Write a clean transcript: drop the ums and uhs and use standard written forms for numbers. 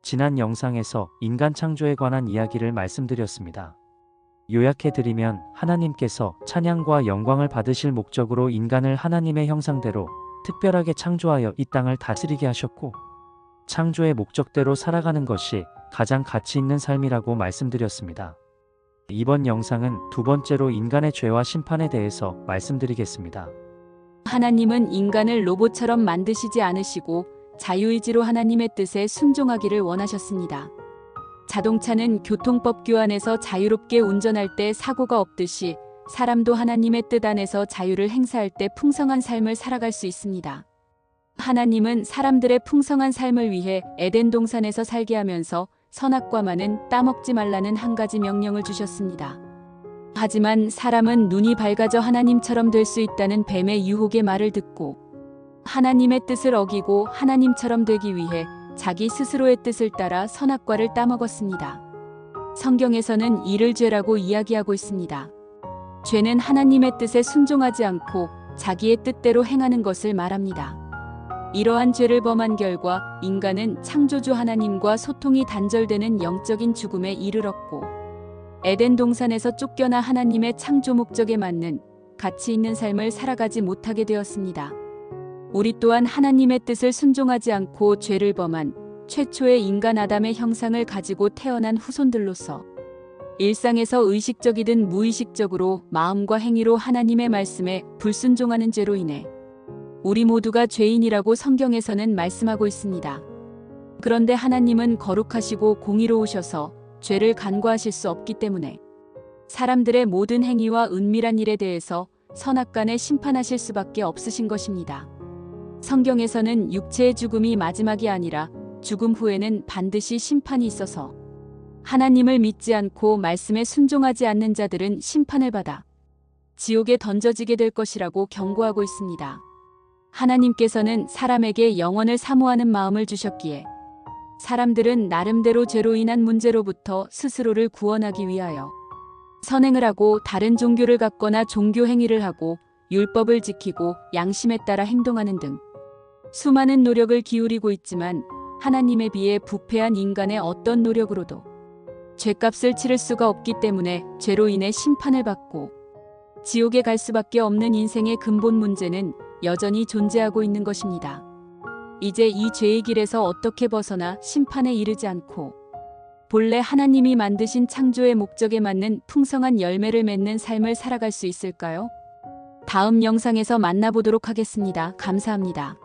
지난 영상에서 인간 창조에 관한 이야기를 말씀드렸습니다. 요약해드리면 하나님께서 찬양과 영광을 받으실 목적으로 인간을 하나님의 형상대로 특별하게 창조하여 이 땅을 다스리게 하셨고, 창조의 목적대로 살아가는 것이 가장 가치 있는 삶이라고 말씀드렸습니다. 이번 영상은 두 번째로 인간의 죄와 심판에 대해서 말씀드리겠습니다. 하나님은 인간을 로봇처럼 만드시지 않으시고 자유의지로 하나님의 뜻에 순종하기를 원하셨습니다. 자동차는 교통법규 안에서 자유롭게 운전할 때 사고가 없듯이 사람도 하나님의 뜻 안에서 자유를 행사할 때 풍성한 삶을 살아갈 수 있습니다. 하나님은 사람들의 풍성한 삶을 위해 에덴 동산에서 살게 하면서 선악과만은 따먹지 말라는 한 가지 명령을 주셨습니다. 하지만 사람은 눈이 밝아져 하나님처럼 될 수 있다는 뱀의 유혹의 말을 듣고 하나님의 뜻을 어기고 하나님처럼 되기 위해 자기 스스로의 뜻을 따라 선악과를 따먹었습니다. 성경에서는 이를 죄라고 이야기하고 있습니다. 죄는 하나님의 뜻에 순종하지 않고 자기의 뜻대로 행하는 것을 말합니다. 이러한 죄를 범한 결과 인간은 창조주 하나님과 소통이 단절되는 영적인 죽음에 이르렀고, 에덴 동산에서 쫓겨나 하나님의 창조 목적에 맞는 가치 있는 삶을 살아가지 못하게 되었습니다. 우리 또한 하나님의 뜻을 순종하지 않고 죄를 범한 최초의 인간 아담의 형상을 가지고 태어난 후손들로서 일상에서 의식적이든 무의식적으로 마음과 행위로 하나님의 말씀에 불순종하는 죄로 인해 우리 모두가 죄인이라고 성경에서는 말씀하고 있습니다. 그런데 하나님은 거룩하시고 공의로우셔서 죄를 간과하실 수 없기 때문에 사람들의 모든 행위와 은밀한 일에 대해서 선악간에 심판하실 수밖에 없으신 것입니다. 성경에서는 육체의 죽음이 마지막이 아니라 죽음 후에는 반드시 심판이 있어서 하나님을 믿지 않고 말씀에 순종하지 않는 자들은 심판을 받아 지옥에 던져지게 될 것이라고 경고하고 있습니다. 하나님께서는 사람에게 영원을 사모하는 마음을 주셨기에 사람들은 나름대로 죄로 인한 문제로부터 스스로를 구원하기 위하여 선행을 하고 다른 종교를 갖거나 종교 행위를 하고 율법을 지키고 양심에 따라 행동하는 등 수많은 노력을 기울이고 있지만 하나님에 비해 부패한 인간의 어떤 노력으로도 죄값을 치를 수가 없기 때문에 죄로 인해 심판을 받고 지옥에 갈 수밖에 없는 인생의 근본 문제는 여전히 존재하고 있는 것입니다. 이제 이 죄의 길에서 어떻게 벗어나 심판에 이르지 않고 본래 하나님이 만드신 창조의 목적에 맞는 풍성한 열매를 맺는 삶을 살아갈 수 있을까요? 다음 영상에서 만나보도록 하겠습니다. 감사합니다.